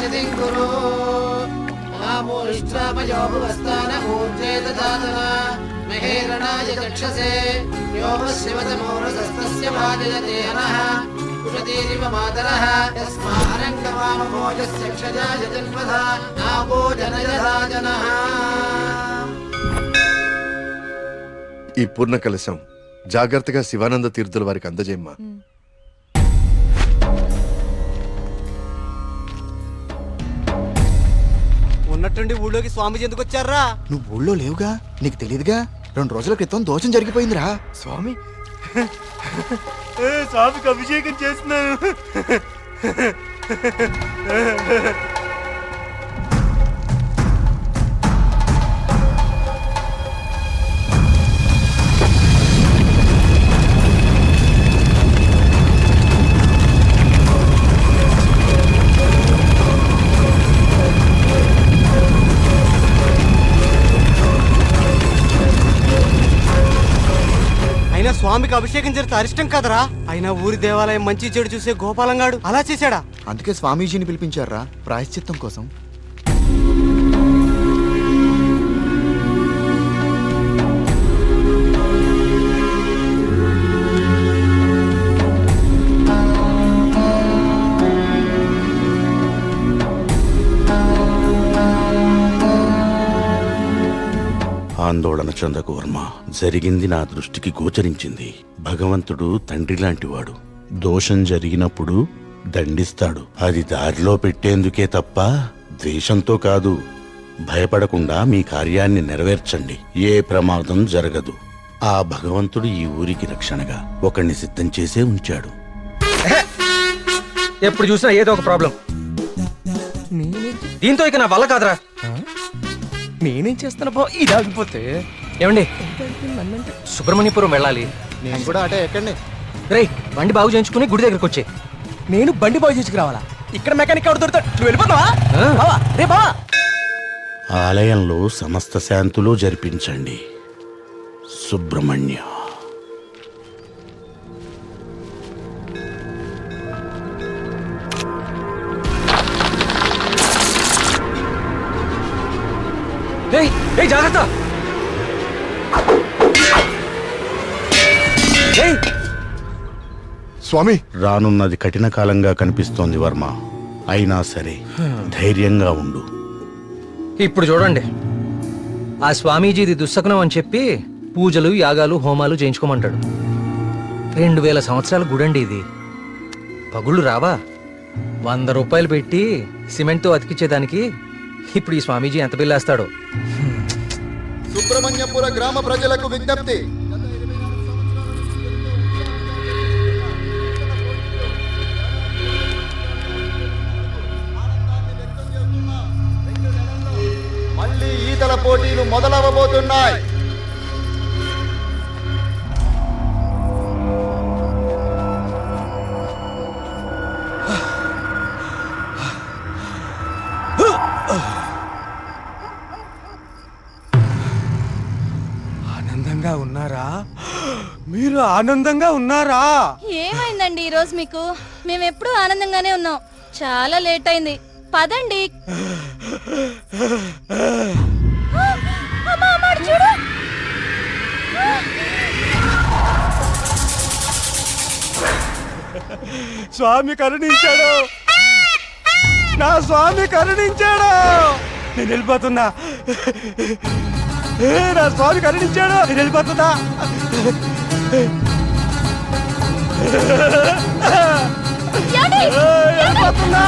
సంయతిం కురు ఆమోష్ట్రామయో భువస్థాన ఊర్జే దదాతన మహేరణాయ చక్షసే యోమశివతమోరసస్తస్య భాజయతే హనః కుషతీరివ మాతరః యస్మారంగవామభోజస్య క్షజాయ జన్మధా ఆపో జనయథా జనః. ఈ పూర్ణ కలశం జాగ్రత్తగా శివానంద తీర్థుల వారికి అందజేయమ్మా. ఉన్నట్టుండి ఊళ్ళోకి స్వామీజీ ఎందుకు వచ్చారా? నువ్వు ఊళ్ళో లేవుగా, నీకు తెలియదుగా. 2 రోజుల క్రితం దోషం జరిగిపోయిందిరా. స్వామి స్వామికి అభిషేకం చేస్తున్నాను. అయినా స్వామికి అభిషేకం జరిగితే అరిష్టం కదరా. అయినా ఊరి దేవాలయం మంచి చెడు చూసే గోపాలంగాడు అలా చేశాడా? అందుకే స్వామీజీని పిలిపించారా ప్రాయశ్చిత్తం కోసం. ఆందోళన చెందకు వర్మ. జరిగింది నా దృష్టికి గోచరించింది. భగవంతుడు తండ్రి లాంటివాడు. దోషం జరిగినప్పుడు దండిస్తాడు. అది దారిలో పెట్టేందుకే తప్ప ద్వేషంతో కాదు. భయపడకుండా మీ కార్యాన్ని నెరవేర్చండి. ఏ ప్రమాదం జరగదు. ఆ భగవంతుడు ఈ ఊరికి రక్షణగా ఒకణ్ణి సిద్ధం చేసే ఉంచాడు. ఎప్పుడు చూసినా ఏదో ఒక ప్రాబ్లం. దీంతో ఇక నా వల్ల కాదురా. నేనేం చేస్తాను బా ఇది ఆగిపోతే. ఏమండి, సుబ్రహ్మణ్యపురం వెళ్ళాలి. నేను కూడా అటే ఎక్కండి. రేయ్, బండి బాగు చేయించుకుని గుడి దగ్గరకు వచ్చే. నేను బండి బాగు చేసుకురావాలా? ఇక్కడ మెకానిక్ ఎవరు దొరుకుతాడు? నువ్వు వెళ్ళిపోతావా? బావా, రే బావా. ఆలయంలో సమస్త శాంతులు జరిపించండి. సుబ్రహ్మణ్య. జాగ్రత్త. స్వామి, రానున్నది కఠిన కాలంగా కనిపిస్తోంది వర్మ. అయినా సరే ధైర్యంగా ఉండు. ఇప్పుడు చూడండి, ఆ స్వామీజీది దుస్సకునం అని చెప్పి పూజలు యాగాలు హోమాలు చేయించుకోమంటాడు. 2000 సంవత్సరాల గుడండి ఇది. పగుళ్ళు రావా? 100 రూపాయలు పెట్టి సిమెంట్తో అతికిచ్చేదానికి ఇప్పుడు ఈ స్వామీజీ ఎంత బిల్లేస్తాడో. సుబ్రహ్మణ్యపుర గ్రామ ప్రజలకు విజ్ఞప్తి. మళ్ళీ ఈతల పోటీలు మొదలవబోతున్నాయి. ఆనందంగా ఉన్నారా? మీరు ఆనందంగా ఉన్నారా? ఏమైందండి ఈరోజు మీకు? మేము ఎప్పుడూ ఆనందంగానే ఉన్నాం. చాలా లేట్ అయింది, పదండి. చూడు, స్వామి కరుణించాడు. నా స్వామి కరుణించాడు. నేను వెళ్ళిపోతున్నా. నా స్వామి కరుణించాడు. నేను వెళ్ళిపోతున్నా. వెళ్ళిపోతున్నా.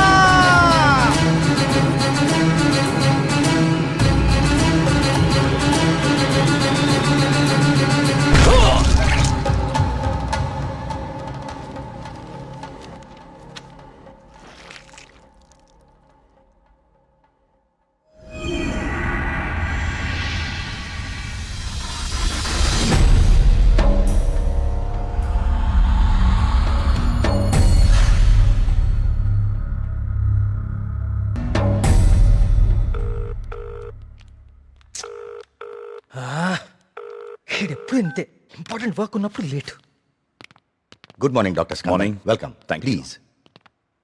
ఎప్పుడు ఇంతే, ఇంపార్టెంట్ వర్క్ ఉన్నప్పుడు late. Good morning doctor. Morning. Welcome. Thank you. Please.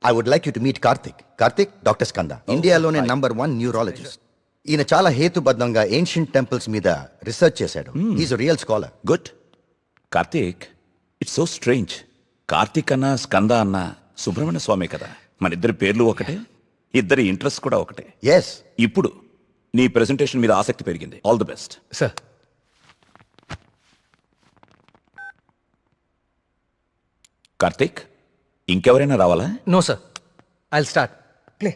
I would like you to meet Karthik. Karthik, doctor Skanda, ఇండియాలోనే #1 న్యూరాలజిస్ట్. ఈయన చాలా హేతుబద్ధంగా ఏన్షియంట్ టెంపుల్స్ మీద రీసెర్చ్ చేశాడు. Is real scholar. Good. Karthik, it's so strange. Karthik అన్న స్కంద అన్న సుబ్రహ్మణ్య స్వామి కదా, మన ఇద్దరి పేర్లు ఒకటే, ఇద్దరి ఇంట్రెస్ట్ కూడా ఒకటే. ఎస్. ఇప్పుడు నీ ప్రెజెంటేషన్ మీద ఆసక్తి పెరిగింది. All the best. Sir Karthik, ఇంకెవరైనా రావాలా? No sir, I start play.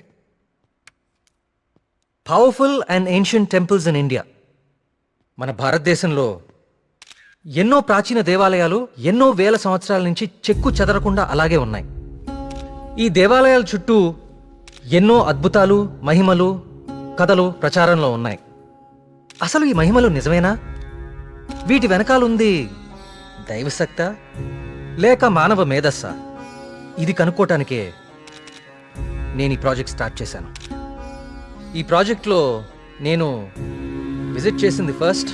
Powerful and ancient temples in India. మన భారతదేశంలో ఎన్నో ప్రాచీన దేవాలయాలు ఎన్నో వేల సంవత్సరాల నుంచి చెక్కు చెదరకుండా అలాగే ఉన్నాయి. ఈ దేవాలయాల చుట్టూ ఎన్నో అద్భుతాలు, మహిమలు, కథలు ప్రచారంలో ఉన్నాయి. అసలు ఈ మహిమలు నిజమేనా? వీటి వెనకాలుంది దైవశక్తా లేక మానవ మేధస్సా? ఇది కనుక్కోటానికే నేను ఈ ప్రాజెక్ట్ స్టార్ట్ చేశాను. ఈ ప్రాజెక్ట్లో నేను విజిట్ చేసింది ఫస్ట్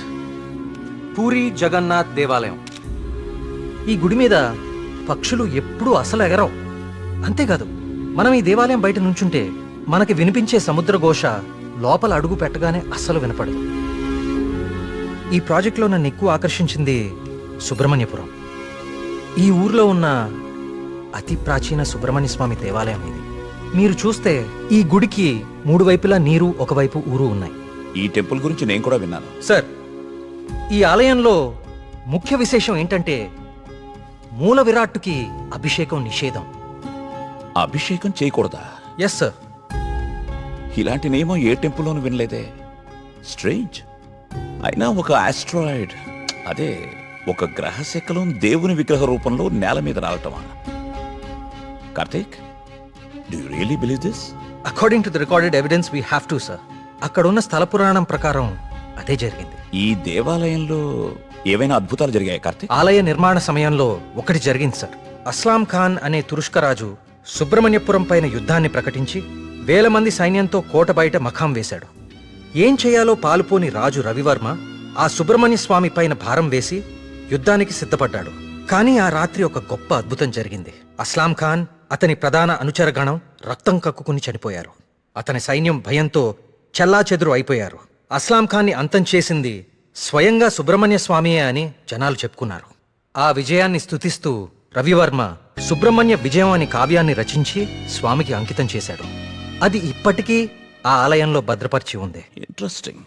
పూరి జగన్నాథ్ దేవాలయం. ఈ గుడి మీద పక్షులు ఎప్పుడూ అసలు ఎగరవు. అంతేకాదు, మనం ఈ దేవాలయం బయట నుంచుంటే మనకి వినిపించే సముద్ర ఘోష లోపల అడుగు పెట్టగానే అస్సలు వినపడదు. ఈ ప్రాజెక్ట్లో నన్ను ఎక్కువ ఆకర్షించింది సుబ్రహ్మణ్యపురం. ఈ ఊర్లో ఉన్న అతి ప్రాచీన సుబ్రహ్మణ్య స్వామి దేవాలయం ఇది. మీరు చూస్తే ఈ గుడికి 3 వైపులా నీరు, ఒకవైపు ఊరు ఉన్నాయి. ఈ టెంపుల్ గురించి నేను కూడా విన్నాను. సార్, ఈ ఆలయంలో ముఖ్య విశేషం ఏంటంటే మూల విరాట్టుకి అభిషేకం నిషేధం. అభిషేకం చేయకూడదా? Yes sir. ఇలాంటి నియమం ఏ టెంపుల్లోనూ వినలేదే. స్ట్రేంజ్. అయినా ఒక ఆస్ట్రాయిడ్, అదే ఒక గ్రహశకలం దేవుని విగ్రహ రూపంలో నేల మీద రావటమా? Karthik, do you really believe this? According to the recorded evidence we have to sir. అక్కడ ఉన్న స్థల పురాణం ప్రకారం అదే జరిగింది. ఈ దేవాలయంలో ఏవైనా అద్భుతాలు జరిగాయి కార్తీక్? ఆలయ నిర్మాణ సమయంలో ఒకటి జరిగింది సార్. అస్లాం ఖాన్ అనే తురుష్క రాజు సుబ్రహ్మణ్యపురం పైన యుద్ధాన్ని ప్రకటించి 1000 మంది సైన్యంతో కోట బయట మఖాం వేశాడు. ఏం చేయాలో పాలుపోని రాజు రవివర్మ ఆ సుబ్రహ్మణ్య స్వామి పైన భారం వేసి యుద్ధానికి సిద్ధపడ్డాడు. కానీ ఆ రాత్రి ఒక గొప్ప అద్భుతం జరిగింది. అస్లాం ఖాన్, అతని ప్రధాన అనుచరగణం రక్తం కక్కుకుని చనిపోయారు. అతని సైన్యం భయంతో చెల్లాచెదురు అయిపోయారు. అస్లాం ఖాన్ని అంతం చేసింది స్వయంగా సుబ్రహ్మణ్య స్వామియే అని జనాలు చెప్పుకున్నారు. ఆ విజయాన్ని స్తుతిస్తూ రవివర్మ సుబ్రహ్మణ్య విజయం అనే కావ్యాన్ని రచించి స్వామికి అంకితం చేశాడు. అది ఇప్పటికీ ఆ ఆలయంలో భద్రపరిచి ఉంది. ఇంట్రెస్టింగ్.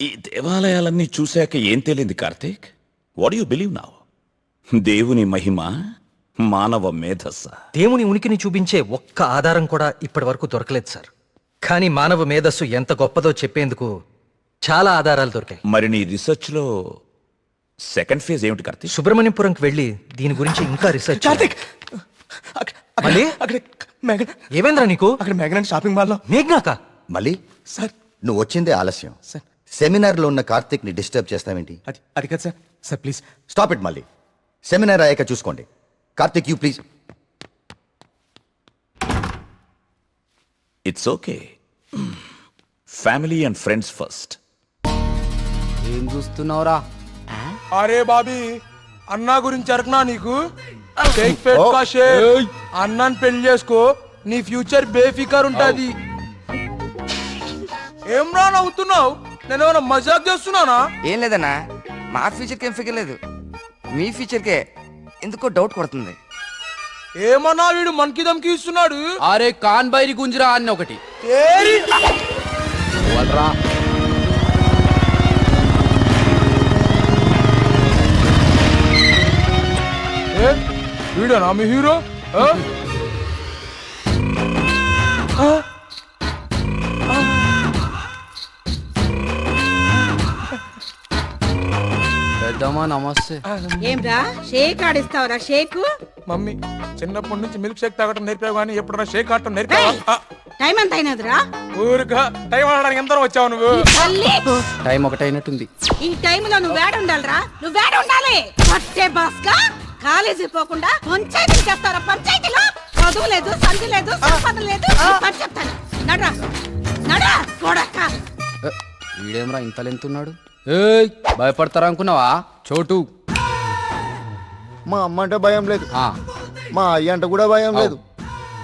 ఈ దేవాలయాలన్నీ చూశాక ఏం తేలింది Karthik? What you believe now? దేవుని మహిమ, మానవ మేధస్స? దేవుని ఉనికిని చూపించే ఒక్క ఆధారం కూడా ఇప్పటి వరకు దొరకలేదు సార్. కానీ మానవ మేధస్సు ఎంత గొప్పదో చెప్పేందుకు చాలా ఆధారాలు దొరికాయి. మరి నీ రీసెర్చ్ లో సెకండ్ ఫేజ్ ఏమిటి కార్తీక్? సుబ్రహ్మణ్యపురంకి వెళ్ళి దీని గురించి ఇంకా రీసెర్చ్ కార్తిక్, మళ్ళీ? అక్కడ మేఘన, ఏమేంద్రా నీకు? అక్కడ మేఘన షాపింగ్ మాల్లో. మేఘ్నాక? మళ్ళీ సార్, నువ్వు వచ్చిందే ఆలస్యం. సార్, సెమినార్లో ఉన్న కార్తిక్ ని డిస్టర్బ్ చేస్తావేంటి? అది కాదు sir. Sir please stop it. మళ్ళీ సెమినార్ అయ్యాక చూసుకోండి. Karthik, you please. It's okay. Family and friends first. ఏం చూస్తున్నావురా? అరే బాబీ, అన్నా గురించి అరకనా నీకు? షేక్ పెట్టుకో షేక్. అన్నాన్ని పెళ్లి చేసుకో, నీ ఫ్యూచర్ బేఫికర్ ఉంటది. ఏం రా నవ్వుతున్నావు? నేనేమైనా మజాక్ చేస్తున్నానా? ఏం లేదన్నా, మా ఫ్యూచర్కి ఏం ఫిగర్ లేదు, మీ ఫ్యూచర్కే ఎందుకో డౌట్ కొడుతుంది. ఏమన్నా వీడు మనకి దమ్కి ఇస్తున్నాడు? అరే కాన్ బైరి గుంజరా అన్న ఒకటి. ఏరి! వాళ్ళరా ఏ, వీడేనా మీ హీరో? ఆ? ఆ? పెద్దమ్మా నమస్తే. ఏంరా షేక్ ఆడిస్తావురా? షేక్ మమ్మీ, చిన్నప్పటి నుంచి మిల్క్ షేక్ తాగటం నేర్పావు కానీ ఎప్పుడన్నా షేక్ ఆడటం నేర్పావా? టైం ఎంత అయినదిరా? ఊరుగా టైం ఆడడానికి ఎంత వచ్చావు నువ్వు? తల్లి, టైం ఒకటైనట్టుంది. ఈ టైంలో నువ్వు వేడ ఉండాలిరా, నువ్వు వేడ ఉండాలి. పట్టే బాస్కా కాలేజీ పోకుండా పంచాయతీ చేస్తారా? పంచాయతీలో చదువు లేదు, సంధి లేదు, సంపద లేదు. పని చెప్తాను, నడరా నడరా కొడక్క. వీడేమరా ఇంత లెంతున్నాడు? ఏయ్, భయపడతారా అనుకున్నావా? చోటు, మా అమ్మ అంటే భయం లేదు, ఆ, మా అయ్య అంటే కూడా భయం లేదు.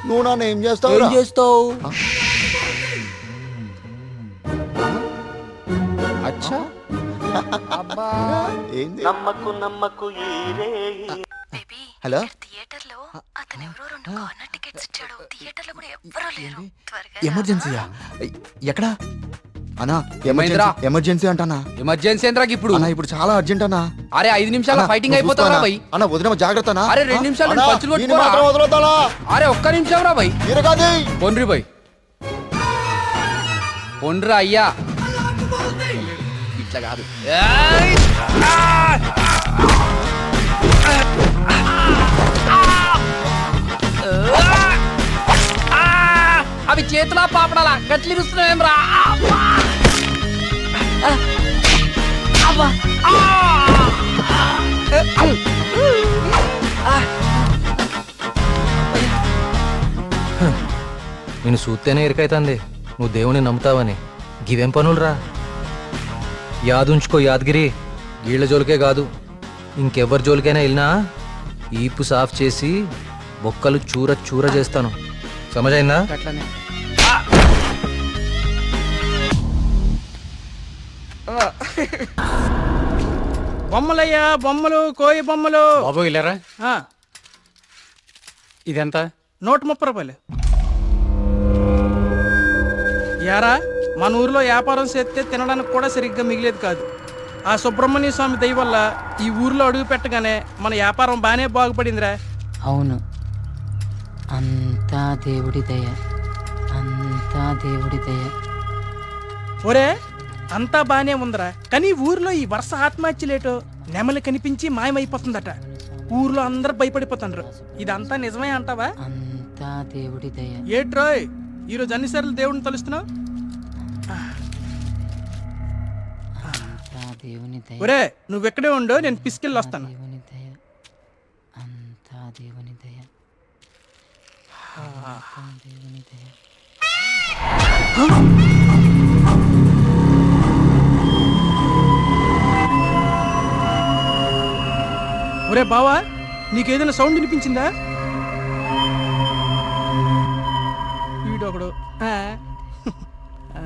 నువ్వు నన్ను ఏం చేస్తావు చేస్తావు? అచ్చా ఏంది హలో థియేటర్లో అతను ఎవరో 2 కార్నర్ టికెట్స్ ఇచ్చాడు. థియేటర్లో కూడా ఎవ్వరూ లేరు. త్వరగా ఎమర్జెన్సీయా ఎక్కడా అన్నా ఏమైందిరా? ఎమర్జెన్సీ అంటానా ఎమర్జెన్సీ ఏంద్రాకి ఇప్పుడు? అన్నా ఇప్పుడు చాలా అర్జెంట్ అన్నా అరే 5 నిమిషాల అన్నా, ఫైటింగ్ నువ్వు అయిపోతారా చూస్తావా? భయ్? అన్నా వదిన జాగ్రత్త అన్నా. అరే 2 నిమిషాలు అన్నా, పంచులు దీన్ని మాత్రం వదలొద్దాలా? అరే ఒక్క నిమిషం రా భయ్. తిరగది. పొండ్రి భయ్, పొండ్రా అయ్యా. ఇట్లా కాదు. ఏయ్! అవి చేతులా పాపడాలా గట్లి రుస్తున్నావేం రా? నేను చూస్తేనే ఎరికైతుంది నువ్వు దేవుని నమ్ముతావని. గివేం పనులురా? యాదుంచుకో యాదగిరి, గీళ్ల జోలికే కాదు ఇంకెవ్వరి జోలికైనా వెళ్ళినా ఈపు సాఫ్ చేసి బొక్కలు చూర చూర చేస్తాను. సమజైందా? అట్లనే. బొమ్మలయ్యా బొమ్మలు, కోయి బొమ్మలు. బాబు వెళ్ళారా? ఆ, ఇదెంత? 130 రూపాయలు. యారా మన ఊర్లో వ్యాపారం చేస్తే తినడానికి కూడా సరిగ్గా మిగిలేదు కాదు. ఆ సుబ్రహ్మణ్య స్వామి దయ వల్ల ఈ ఊర్లో అడుగు పెట్టగానే మన వ్యాపారం బాగానే బాగుపడిందిరా. అవును, అంతా దేవుడి దయ, అంతా దేవుడి దయ. ఒరే అంతా బానే ఉందిరా, కానీ ఊర్లో ఈ వరుస ఆత్మహత్యలేటో నెమలి కనిపించి మాయమైపోతుందట. ఊర్లో అందరు భయపడిపోతుండ్రు. ఇదంతా నిజమే అంటావా? అంతా దేవుడి దయ. ఏట్రోయ్ ఈరోజు అన్నిసార్లు దేవుడిని తలుస్తున్నావు? అంతా దేవుని దయ, ఒరే నువ్వెక్కడే ఉండు, నేను పిసికెళ్ళి వస్తాను. దేవుని దయ, అంతా దేవుని దయ, అంతా దేవుని దయ. ఒరే బావా, నీకేదైనా సౌండ్ వినిపించిందా? వీడొకడు. ఆ. ఆ.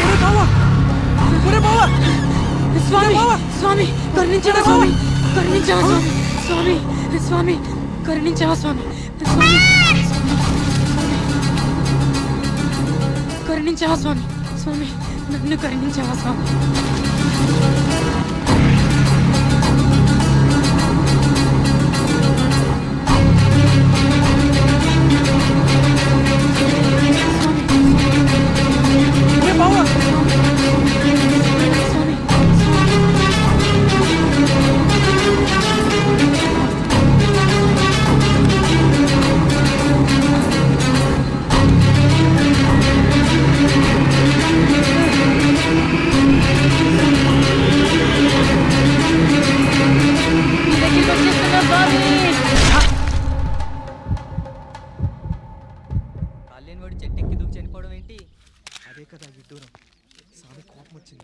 ఒరే బావా, ఒరే బావా, స్వామి స్వామి కరుణించవా స్వామి, కరుణించవా స్వామి, స్వామి స్వామి కరుణించవా స్వామి, స్వామి కరుణించవా స్వామి, స్వామి నన్ను కరుణించవా స్వామి. ఒరే బావా,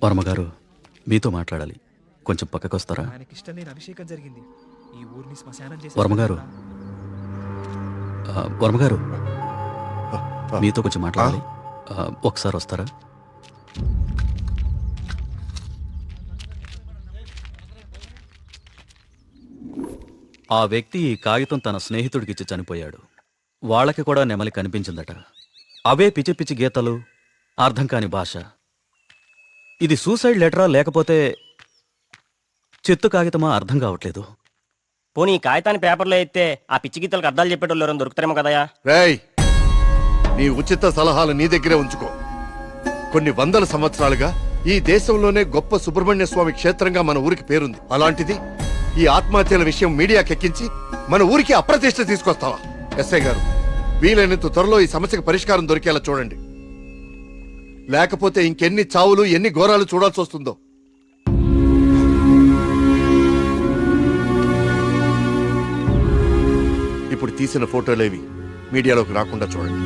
వర్మగారు మీతో మాట్లాడాలి, కొంచెం పక్కకొస్తారా? వర్మగారు, వర్మగారు మీతో కొంచెం మాట్లాడాలి, ఒకసారి వస్తారా? ఆ వ్యక్తి ఈ కాగితం తన స్నేహితుడికిచ్చి చనిపోయాడు. వాళ్ళకి కూడా నెమలి కనిపించిందట. అవే పిచ్చి పిచ్చి గీతలు, అర్థం కాని భాష. ఇది సూసైడ్ లెటరా లేకపోతే చెత్త కాగితమా అర్థం కావట్లేదు. పోనీ కాగితాన్ని పేపర్లో అయితే ఆ పిచ్చి గీతలకు అర్థాలు చెప్పేటోళ్ళు ఎవరైనా దొరుకుతారేమో కదయా? రేయ్, నీ ఉచిత సలహాలు నీ దగ్గరే ఉంచుకో. కొన్ని వందల సంవత్సరాలుగా ఈ దేశంలోనే గొప్ప సుబ్రహ్మణ్య స్వామి క్షేత్రంగా మన ఊరికి పేరుంది. అలాంటిది ఈ ఆత్మహత్యల విషయం మీడియాకెక్కించి మన ఊరికి అప్రతిష్ట తీసుకొస్తావా? ఎస్ఐ గారు, వీలైనంత త్వరలో ఈ సమస్యకు పరిష్కారం దొరికేలా చూడండి. లేకపోతే ఇంకెన్ని చావులు, ఎన్ని ఘోరాలు చూడాల్సి వస్తుందో. ఇప్పుడు తీసిన ఫోటోలేవి మీడియాలోకి రాకుండా చూడండి.